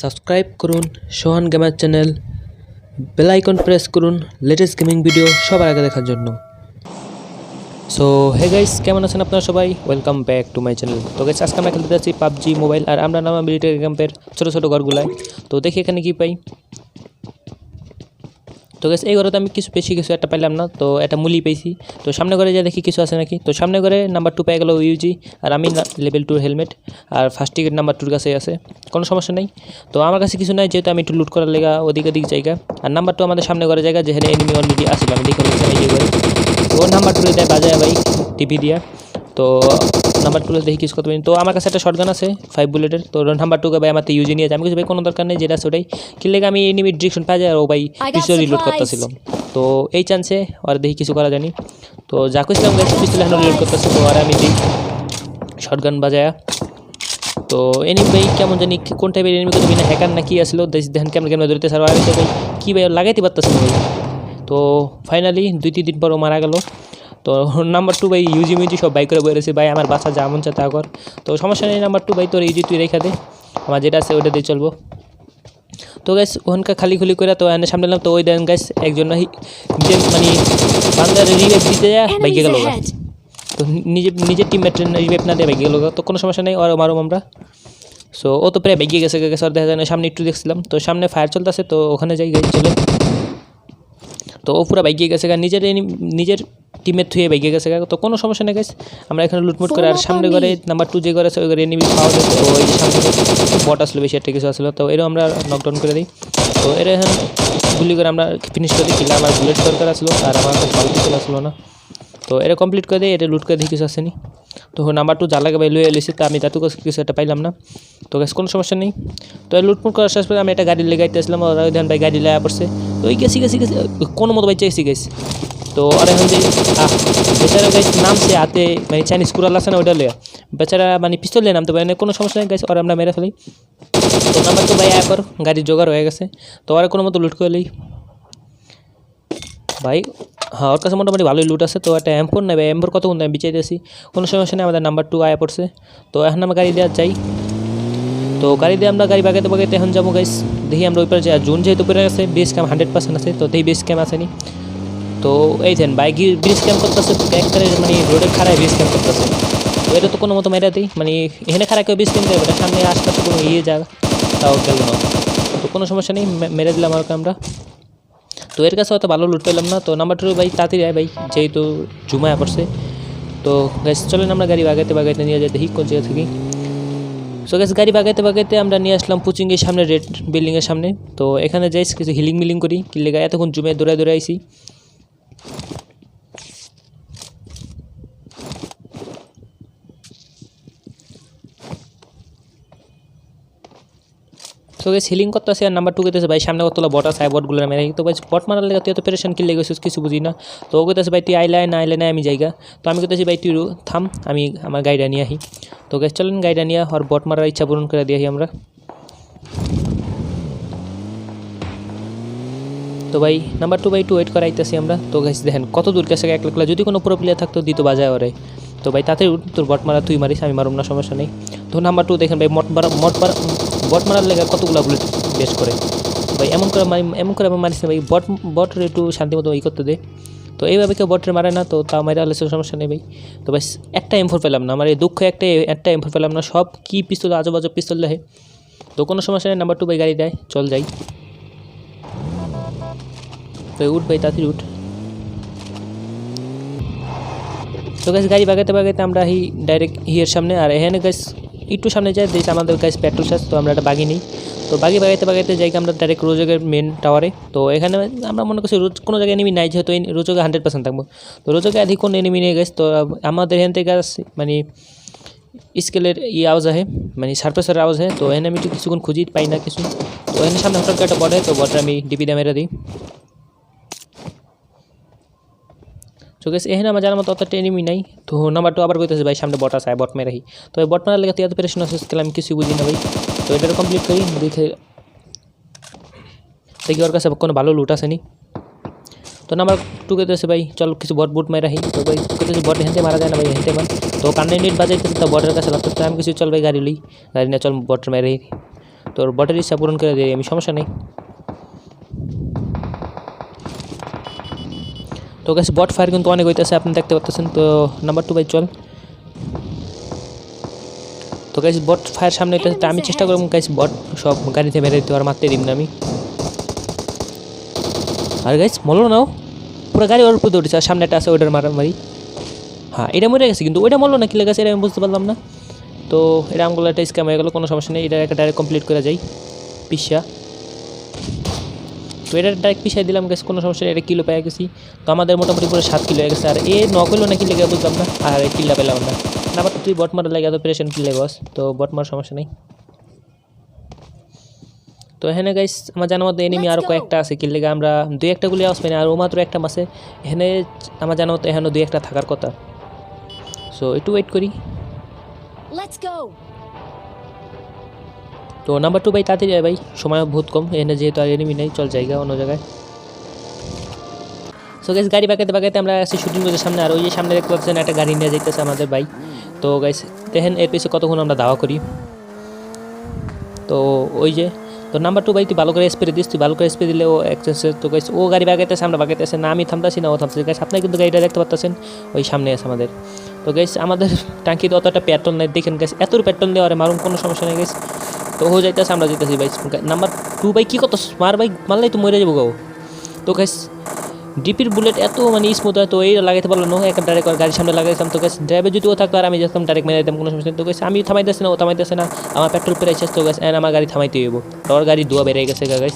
Subscribe করুন Sohan Gamer channel, bell icon press করুন latest gaming video সবার আগে দেখার জন্য। সো হে গাইস, কেমন আছেন আপনারা সবাই? Welcome back to my channel. তো গাইস, আজকে আমরা খেলতে যাচ্ছি পাবজি মোবাইল, আর আমরা নামা মিলিটারি ক্যাম্পের ছোটো ছোটো ঘরগুলায়। তো দেখি এখানে কি পাই। তো গাইস, এই ঘরে তো আমি বেশি কিছু একটা পাইলাম না, তো একটা মুলি পেয়েছি। তো সামনে ঘরে যা দেখি কিছু আছে নাকি। তো সামনে ঘরে নাম্বার 2 পেয়ে গেল ইউজি, আর আমি লেভেল 2 হেলমেট, আর ফার্স্ট টিকেট নাম্বার 2 কাছেই আছে, কোনো সমস্যা নেই। তো আমার কাছে কিছু নাই, যেহেতু আমি একটু লুট করার লেগা ওদিক জায়গা। আর নাম্বার 2 আমাদের সামনে ঘরে জায়গা, যেখানে এনিমি অলরেডি আসলে আমি দেখে নিয়েছিলাম এই ঘরে। তো ওর নাম্বার 2 দেয় বাজায় ভাই টিভি দিয়া। তো নাম্বার 2 দেখি কিছু করতে পারি। তো আমার কাছে একটা শটগান আছে 5 বুলেটের। তো নাম্বার 2 ভাই আমার ইউজি নিয়ে যায়। আমি কিছু ভাই কোনো দরকার নেই, যেটা আছে ওটাই কিনলে আমি এনিমি ডিরেকশন পাই যায়, আর ও ভাই পিস্তল রিলোড করতেছিল। তো এই চান্সে আর দেখি কিছু করা জানি। তো যা কইছিলাম গাইস, পিস্তল এখন রিলোড করতেছে। তো আর আমি দিই শটগান বাজায়া। তো এনিমি ভাই কেমন জানি কোন টাইপের এনিমি করতে না, হ্যাকার না কি আসলো দেখেন কেমন ধরতে স্যার। আর ভাই কী ভাই লাগাইতে পারতেছিল ভাই। তো ফাইনালি 2-3 দিন পর ও মারা গেল। তো নাম্বার 2 ভাই ইউজি সব বাই করে বেরোছে ভাই, আমার বাসা যা মন চা তা কর। তো সমস্যা নেই নাম্বার 2 ভাই, তোর ইউজি তুই রেখা দে, আমার যেটা আছে ওইটা দিয়ে চলবো। তো গাইস ওখানকার খালি করে তো এনে সামনে এলাম। তো ওই দেন গাইস একজন নিজের মানে বান্দার রিভাইভ দিতে যায় বাইকে গেল। তো নিজের টিমমেট রিভাইভ না দিয়ে বাইকে গেল। তো কোনো সমস্যা নেই, আর মারুম আমরা। সো ও তো প্রায় বাইকে গেছে আর দেখা যায় না। সামনে একটু দেখছিলাম, তো সামনে ফায়ার চলতেছে, তো ওখানে যাই গাইস চলে। তো ও পুরো বাইকে গেছে, নিজের টিমের থুয়ে বাইকে গেছে। তো কোনো সমস্যা নেই গাইস, আমরা এখানে লুটমুট করে। আর সামনে ঘরে নাম্বার 2 যে ঘরে আছে ওই ঘরে এনিমি পাওয়া যায়। তো ওই যে সামনে বট আসলো, বেশি একটা কিছু আসলো, তো এরও আমরা নকডাউন করে দিই। তো এর এখন গুলি করে আমরা ফিনিশ করে দিই। কিলা আমার বুলেট দরকার আসলো, আর আমার কাছে ভালো কিছু আসলো না। তো এটা কমপ্লিট করে দিই, এটা লুট করে দিই, কিছু আসেনি। তো নাম্বার 2 যা লাগে ভাই লুয়ে এলিছি, তা আমি তাতে কিছু একটা পাইলাম না। তো গাইস কোনো সমস্যা নেই। তো লুটমুট করার শেষ পরে আমি একটা গাড়ি লেগাইতে আসলাম, ওরা ওই ধ্যান ভাই গাড়ি লাগা পড়ছে। তো ওই গেছি কোনো মতো ভাই চেয়েছি গেছি। তো আর এখন যে বেচারা গাইস নামছে হাতে মানে চাইনিজ কুড়াল আছে না, ওইটা লইয়া বেচারা মানে পিস্তল দিয়ে নামতে পারে না, কোনো সমস্যা নেই গাইস, ওরা আমরা মেরে ফেলি। তো নাম্বার 2 ভাই পর গাড়ির জোগাড় হয়ে গেছে। তো আর কোনো মতো লুট করে লই ভাই। হ্যাঁ, ওর কাছে মোটামুটি ভালোই লুট আছে। তো একটা M4 নেবে, M4 কত আমি বিচাইতেছি, কোনো সমস্যা নেই। আমাদের নাম্বার 2 আয়া পড়ছে। তো এখন আমরা গাড়ি দেওয়া যাই। তো গাড়ি দিয়ে আমরা গাড়ি বাগাইতে এখন যাবো গাইস। দেখি আমরা ওই পারে যাই। জুন যেহেতু পড়ে গেছে, বেস ক্যাম্প 100% আছে। তো দেখি বেস ক্যাম্প আসেনি। তো এই দেন বাইক ব্রিজ ক্যাম্প করতেছে একবারে, মানে রোডের খাড়ায় ব্রিজ ক্যাম্প করতেছে। তো এটা তো কোনো মতো মেরা দিই, মানে এখানে খাড়া কেউ ব্রিজ ক্যাম্প দেবে, সামনে আশপাশে কোনো জায়গা তাও গেল না। তো কোনো সমস্যা নেই, মেরে দিলাম আর আমরা। তো এর কাছে হয়তো ভালো লুট পেলাম না। তো নাম্বার 2 ভাই তাড়াতাড়ি আয় ভাই, যেহেতু জুমায় পড়ছে। তো গ্যাস চলেন আমরা গাড়ি বাগাইতে নিয়ে যাই, দেখি কোন জায়গা থেকে। সো গ্যাস গাড়ি বাগাইতে আমরা নিয়ে আসলাম পুচিংয়ের সামনে, রেড বিল্ডিংয়ের সামনে। তো এখানে যাই কিছু হিলিং করি, কিনলে গায়ে এতক্ষণ জুমে দৌড়ায় আইসি। তো গাইস হিলিং করতে আসে, আর নাম্বার 2 কেতেছে ভাই সামনে কতগুলো বট আছে, বটগুলো মেরে। তো ভাই বট মারার লেগে তুই এত পেরেশান কিনলে গেছিস কিছু বুঝি না। তো ও কেতেছে ভাই তুই আইলে না আমি জায়গা। তো আমি কেতেছি ভাই তুই থাম, আমি আমার গাড়িটা নিয়ে আসি। তো গাইস চলেন গাড়িটা নিয়ে আর বট মারার ইচ্ছা পূরণ করে দিয়ে আমরা। তো ভাই নাম্বার 2 ভাই একটু ওয়েট করাইতেছি আমরা। তো গাইস দেখেন কত দূর গেছে একলা, যদি কোনো প্রো প্লেয়ার থাকতো দিত বাজায় ওরে। তো ভাই তাতে তোর বট মারা তুই মারিস, আমি মারুম না, সমস্যা নেই। তো নাম্বার 2 দেখেন ভাই বট মারার লেগে কতগুলো বুলেট বেশ করে ভাই। এমন করে আমি মারিস না ভাই, বটের একটু শান্তি মতো করতে দে। তো এইভাবে কেউ বটের মারে না, তো তাও মারা হলে সমস্যা নেই ভাই। তো ভাই একটা M4 পেলাম না, আমার এই দুঃখ একটা M4 পেলাম না, সব কি পিস্তল আজব পিস্তল দেখে। তো কোনো সমস্যা নেই, নাম্বার 2 ভাই গাড়ি দেয়, চল যাই ভাই, উঠ ভাই তাড়াতাড়ি উঠ। তো গাছ গাড়ি বাগাইতে আমরা ডাইরেক্ট হিয়ের সামনে। আর এখানে গাছ একটু সামনে যাই দিয়েছে আমাদের গাছ পেট্রোল শেষ। তো আমরা একটা বাগি নিই। তো বাগাইতে যাই আমরা ডাইরেক্ট রোজকের মেন টাওয়ারে। তো এখানে আমরা মনে করছি রোজ কোনো জায়গায় এনিমি নাই, যেহেতু রোজকে 100% থাকবো। তো রোজকে আধি কোন এনিমি নিয়ে গেছে। তো আমাদের এখান থেকে গাছ মানে স্কেলের আওয়াজ আহে, মানে সারফেসের আওয়াজ হয়। তো এখানে আমি একটু কিছুক্ষণ খুঁজি, পাই না কিছু। তো এখানে সামনে হঠাৎ একটা বট হয়, তো বটটা আমি ডিপি দিয়ে মেরে দিই। তো গেছে এখানে আমার জানার মতো অতটা এনিমি নাই। তো নাম্বার 2 আবার কইতেছে ভাই সামনে বট আছে, বট মেরাই। তো এই বট মারার লেগে তুই এত পেরেশান হচ্ছিস, আমি কিছু বুঝি না ভাই। তো এটা কমপ্লিট করি, দেখি ওর কাছে কোনো ভালো লুট আসেনি। তো নাম্বার 2 কইতেছে ভাই চল কিছু বট বুট মাইরা রাখি। তো ভাই কইতেছে বট হেনতে মারা যায় না ভাই হেনতে মান। তো কান্নে নেট বাজাইতেছে তো বটের কাছে লাগতো, তো আমি কিছু চল ভাই গাড়ি লই, গাড়ি নিয়ে চল বটের মাইরা রাখি। তোর বটের ইচ্ছা পূরণ করে দিই আমি, সমস্যা নেই। তো গাইস বট ফায়ার কিন্তু অনেক হইতেছে, আপনি দেখতে পাচ্ছেন। তো নাম্বার 2 ভাই চল। তো গাইস বট ফায়ার সামনে হইতেছে, তো আমি চেষ্টা করব গাইস বট সব গাড়িতে মেরে দিতে, আর মারতে দিম না আমি। আর গাইস মরলো নাও, পুরো গাড়ি ওর উপর দৌড়েছে, আর সামনে একটা আছে ওইটার মারি। হ্যাঁ এটা মরে গেছে, কিন্তু ওইটা মরলো না কি লেগেছে এটা আমি বুঝতে পারলাম না। তো এটা আমগুলো একটা স্ক্যাম হয়ে গেলো, কোনো সমস্যা নেই, এটা একটা ডাইরেক্ট কমপ্লিট করা যায় পিসা। তো এটা ডাইরেক্ট পিসাই দিলাম গাইস, কোনো সমস্যা নেই, এটা কিলো পেয়ে গেছি। তো আমাদের মোটামুটি পুরো 7 কিলো হয়ে গেছে, আর এ নকলো না কি লেগে বুঝলাম না, আর এই কিলটা পেলাম না। নাম্বার 2 তুই বট মারা লাগে এত প্রেশন কি লেগে বস, তো বট মার সমস্যা নেই। তো এখানে গাইস আমার জানার মতো এনিমি আরও কয়েকটা আছে, কি লেগে আমরা 2-1টা গুলি আওয়াজ পাই না, আর ও মাত্র একটা মাসে এখানে আমার জানার মতো এখানে 2-1টা থাকার কথা। সো একটু ওয়েট করি। তো নাম্বার 2 ভাই তাড়াতাড়ি ভাই, সময় বহুত কম এখানে, যেহেতু আর এনিমি নেই, চল জায়গা অন্য জায়গায়। সো গাইস গাড়ি বাঁকাতে বাঁকাতে আমরা আছি শুটিং রোডের সামনে, আর ওই যে সামনে দেখতে পাচ্ছেন একটা গাড়ি নিয়ে যাইতেছে আমাদের ভাই। তো গাইস দেখেন এর পিছনে কতক্ষণ আমরা দাওয়া করি। তো ওই যে তো নাম্বার 2 ভাই তুই ভালো করে স্প্রে দিস, তুই ভালো করে স্প্রে দিলে ও এক্সেসে। তো গাইস ও গাড়ি বাগাইতেছে, আমরা বাগাইতেছে না, আমি থামতাছি না ও থামতেছে। গাইস আপনারা কিন্তু গাড়িটা দেখতে পাচ্ছেন ওই সামনে আছে আমাদের। তো গাইস আমাদের ট্যাঙ্কিতে অতটা পেট্রোল নেই, দেখেন গাইস এত পেট্রোল দেওয়ারে মারুন, কোনো সমস্যা নেই গাইস। তো ও যাইতেছে আমরা যাইতেছি ভাই। নাম্বার 2 ভাই কী কত মার ভাই, মারলেই তো মরে যাবো গাও। তো গাইস ডিপির বুলেট এত মানে স্মুথ হয়, তো এই লাগাইতে পারলো না, একটা ডাইরেক্ট গাড়ির সামনে লাগাইতাম। তো গাছ ড্রাইভার যদি ও থাকতো আর আমি যেতাম ডাইরেক্ট মেরে দিতাম, কোনো সমস্যা নেই। তো গাছ আমি থামাইতেছি না, ও থামাইতেছে না, আমার পেট্রোল প্রায় শেষ। তো গাছ আমার গাড়ি থামাইতে হইব, ওর গাড়ি ধোয়া বেড়ে গেছে গাছ,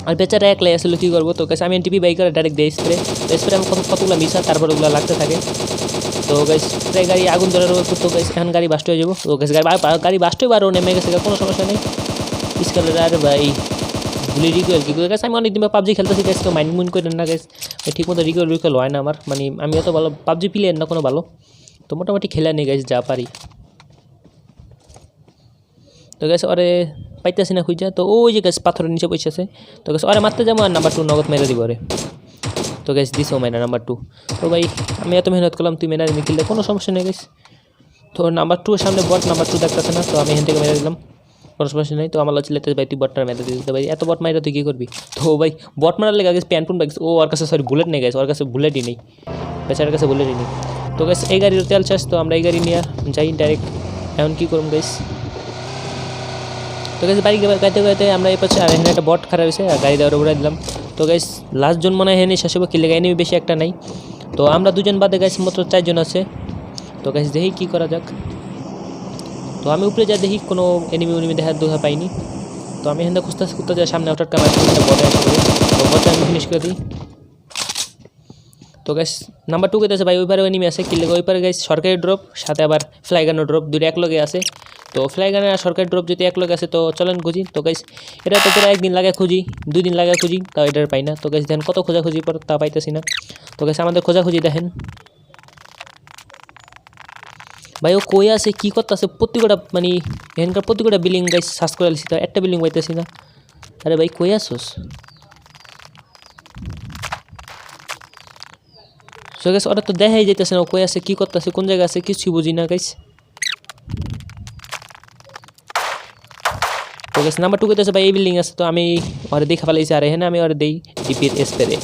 আর বেচারা একলাই আসলে কী করবো। তো গাছ আমি টিপি বাইক করে ডাইরেক্ট দিয়ে স্প্রে, স্প্রে আমি কতগুলো মিশা, তারপর ওগুলো লাগতে থাকে। তো গাছ প্রায় গাড়ি আগুন ধরার উপর। তো গাছ এখন গাড়ি বাস্ট হয়ে যাবো। তো গাছ গাড়ি বাস্ট হয়ে আরও নেমে গেছে, কোনো সমস্যা নেই। স্কেলের আর ভাই ভুলে রিকোয়েল কী করে গেছে, আমি অনেকদিন পাবজি খেলতেছি গাছ, তো মাইন্ড মুইন্ড করেন না গাছ, ঠিক মতো রিকোয়েল হয় না আমার, মানে আমি অত ভালো পাবজি প্লেয়ার না কোনো ভালো, তো মোটামুটি খেলে নেই গাছ যা পারি। তো গাছ ওরে পাইতেছি না খুঁজা, তো ওই যে গাছ পাথরের নিচে বসে আছে। তো গাছ ওরে মারতে যাবো, আর নাম্বার 2 নগদ মেরে দিব ওরে। তো গাছ দিস ও মাইনা নাম্বার 2। তো ভাই আমি এত মেহনত করলাম, তুই মেনা দিবি খেললে কোনো সমস্যা নেই গাছ। তো নাম্বার 2 এর সামনে বট, নাম্বার 2 দেখতেছে না, তো আমি এখান থেকে মেরে দিলাম, কোনো সমস্যা নেই। তো আমার চিল্লাতে ভাই তুই বটটা মেরে দিতে ভাই, এত বট মাইরা তুই কী করবি। তো ভাই বট মারার লেগে গেছে প্যান্ট পুন ও ওর কাছে সরি বুলেট নেই গেছে, ওর কাছে বুলেটই নেই, বেচারার কাছে বুলেটই নেই। তো গেছে এই গাড়ির তেল শেষ, তো আমরা এই গাড়ি নিয়ে যাই ডাইরেক্ট। এখন কী করুন গাইস। তো গাইস বাড়ি গাইতে গাইতে আমরা এই পাশে, আর এখানে একটা বট খারাপ হয়েছে, আর গাড়ি দেওয়ার উড়াই দিলাম। তো গাইস লাস্ট জন মনে হয় এনে শেষ হবো, কি লেগে এনিমি বেশি একটা নাই। তো আমরা দুজন বাদে গাইস মাত্র 4 জন আছে। তো গাইস দেখি কী করা যাক। তো আমি উপরে যা দেখি কোনো এনিমি দেখা পাইনি। তো আমি এখানে খুঁজতে যাই, সামনে ওঠার কামার বটে আসে করে, তো বটটা আমি ফিনিশ করে দিই। তো গাইস নাম্বার 2 কেতেছে ভাই, ওইপারে এনিমি আছে, কি লেগে ওইপারে গাইস সরকারি ড্রপ, সাথে আবার ফ্লাই গানের ড্রপ, দুটো এক লগে আছে। তো ফ্লাই গানের আর সরকারি ড্রপ যদি এক লগে আছে, তো চলেন খুঁজি। তো গাইস এটা তো পুরো একদিন লাগে খুঁজি, 2 দিন লাগে খুঁজি, তাও এটার পাই না। তো গাইস দেখেন কত খোঁজাখুঁজি পর তা পাইতেছি না। তো গাইস আমাদের খোঁজাখুঁজি দেখেন ভাই, ও কই আছে কী করতেছে, প্রত্যেকটা মানে এখানকার প্রত্যেকটা বিল্ডিং গাইস সার্চ করে আলছি, তো একটা বিল্ডিং পাইতেছি না। আরে ভাই কই আসোস। সো গাইস ওরা তো দেখাই যাইতেছে না, ও কই আছে কী করতেছে কোন জায়গায় আছে কিছুই বুঝি না গাইস। তো গাইস নাম্বার 2 কইতেছে ভাই এই বিল্ডিং আছে, তো আমি ওরে দেখা ফেলাইছি, আর এখানে আমি ওরে দেই ডিপির স্প্রে।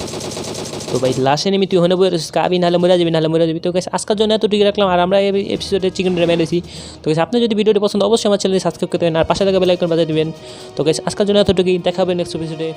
তো ভাই লাস্ট এনিমি তুই হনে বই কাবি, নাহলে মরে যাবি, নাহলে মরে যাবি। তো গাইস আজকের জন্য এতটুকু রাখলাম, আর আমরা এই এপিসোডে চিকেন ড্রাই মেরেছি। তো গাইস আপনি যদি ভিডিওটি পছন্দ অবশ্যই আমার চ্যানেলে সাবস্ক্রাইব করতে হবে, আর পাশে থাকা বেল আইকন বাজিয়ে দিবেন। তো গাইস আজকের জন্য এতটুকুই, দেখা হবে নেক্সট এপিসোডে।